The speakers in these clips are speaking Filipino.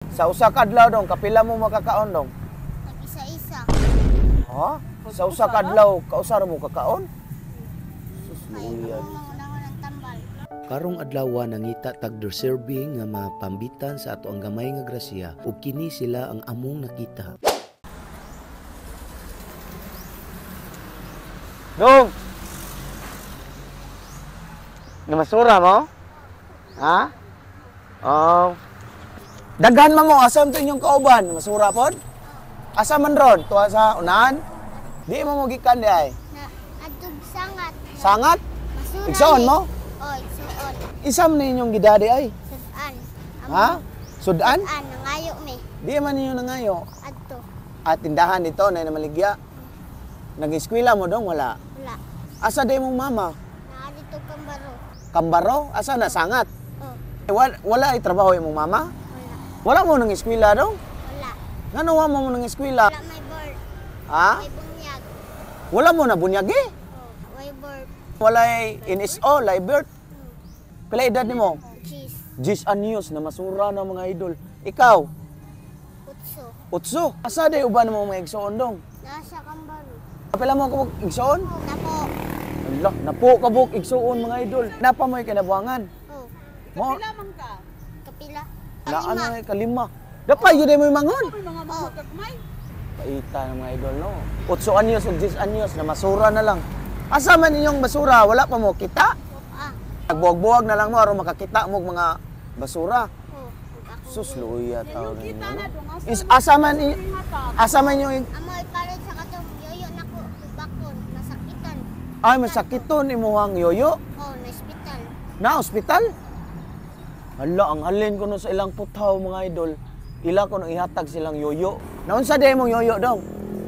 Sa usa ka adlaw dong, kapila mo makakaon dong? Isa-isa. Ha? Sa usa ka adlaw, kausar mo kakaon? Sus, Kaya luyag. kung mauna ng tambal. Karong adlaw nangita tag serving nga mapambitan sa ato ang gamay nga grasya ug kini sila ang among nakita. Dong! Namasura mo? Ha? Oh. Daghan man mo, asam to inyong kauban? Masura pod? Asa man ron? Tuwa sa unahan? Di mo mo gikan di ay? Na adtog sangat. Sangat? Masura Igsoon mo? Oh, igsoon. Isam na inyong gidadi ay? Sudan. Ha? Sudan? Sudan, nangayo me. Di man ninyo nangayo. Adto. At tindahan dito na namaligya. Nag-eskwela mo dong wala? Wala. Asa day mong mama? Naa dito kambaro. Kambaro? Asa na? Sangat? Oh, Wala ay trabaho imong mama? wala. Wala mo nang eskwela dong? Wala. Ngano wa mo nang eskwela? Wala may board. Ha? May bunyag. Wala mo na bunyagi? Oh, may board. Wala NSO, Libert. Pila edad nimo? Cheese. 10 anyos na masura na mga idol. Ikaw, Utso. utso. Asa day uban mo mga igsoon dong? Nasa kambaro. Pila mo kabuk igsoon? Napo. Allah, napo kabuk igsoon mga idol. Napa mo kinabuangan? Oh, Mo Kapila man ka. kapila. laan Kalima. na kalima. Dapay yun mo mangon. May mga magkagmay. Paita ng mga idol no. 8 anyos ug 10 anyos na masura na lang. Asa man inyong basura? Wala pa mo kita? Ah. Nagbuwag-buwag na lang mo aron makakita mo og mga basura. Oh, ako. Sus luya taw Yung kita na doon. Is asa man yung Amoy palit sa katong yoyo na ko. Bakon. Nasakitan. ay masakiton imuhang yoyo Oh, na hospital. na ospital. Hala ang halin ko no sa ilang putaw mga idol. Ila ko nang ihatag silang yoyo. Naunsa day mong yoyo dong?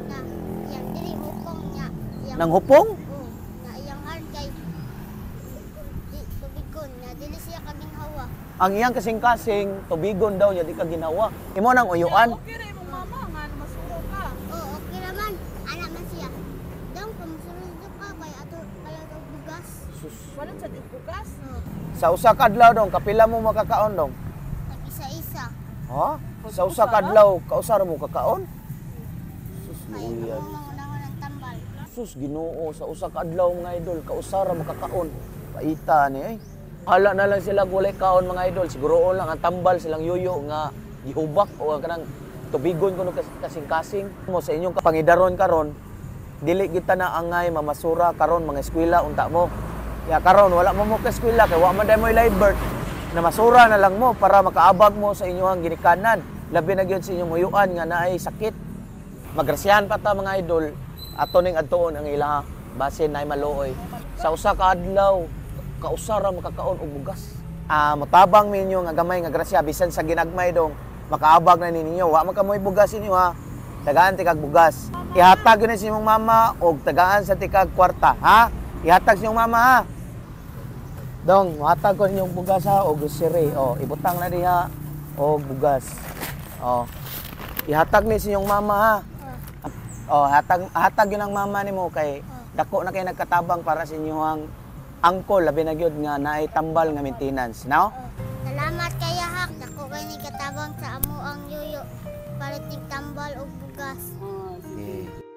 Na, yang dili hupong niya. Yang, Nang hupong? oh, na iyang hard kay di tubigon na dili siya kaginhawa. Ang iyang kasing-kasing tubigon daw niya di ka ginawa. Imo nang uyuan. Okay rin mong mama nga masuro ka. Oh, okay naman. Anak man siya. Dong kung sunod ka kay ato kaya daw bugas. Walang sa bukas. Oh, Sa usa ka adlaw dong kapila mo makakaon dong? tag isa-isa. Ha? Sa usa ka adlaw kausar mo kakaon? Sus Kaya luya. kung mauna ng tambal. Sus Ginoo sa usa ka adlaw mga idol kausar makakaon. Paita ni ay. Hala na lang sila walay kaon mga idol. Siguro lang ang tambal silang yoyo nga gihubak o kanang tubigon kuno kasing-kasing mo sa inyong kapangidaron karon. Dili kita na angay mamasura karon mga eskwela unta mo. Ya karon wala mo ka eskwela kay wa man day mo libert. Na masura na lang mo para makaabag mo sa inyong ginikanan. Labi na gyud sa inyong uyuan nga naay sakit. Magrasyahan pa ta mga idol. Ato ning adtuon ang ila basin nay maluoy. Sa usa ka adlaw kausara makakaon og bugas. Motabang ninyo nga gamay nga grasya bisan sa ginagmay dong makaabag na ninyo. Wa man kamoy bugas ninyo ha. Tagaan tikag bugas. Ihatag ni sa imong mama og tagaan sa tikag kwarta ha. Ihatag sa imong mama ha. Dong, matag ko ninyong bugas ha o grocery. O, ibutang na diha o bugas. O, ihatag ni sa inyong mama ha. O, hatag yun ang mama ni mo kay dako na kayo nagkatabang para sa inyong angkol, labi na gyud nga naay tambal nga maintenance. Now? Oh, salamat kaya hak. Dako kay ni katabang sa amo ang yoyo. Palitig tambal o bugas. Ah, Okay.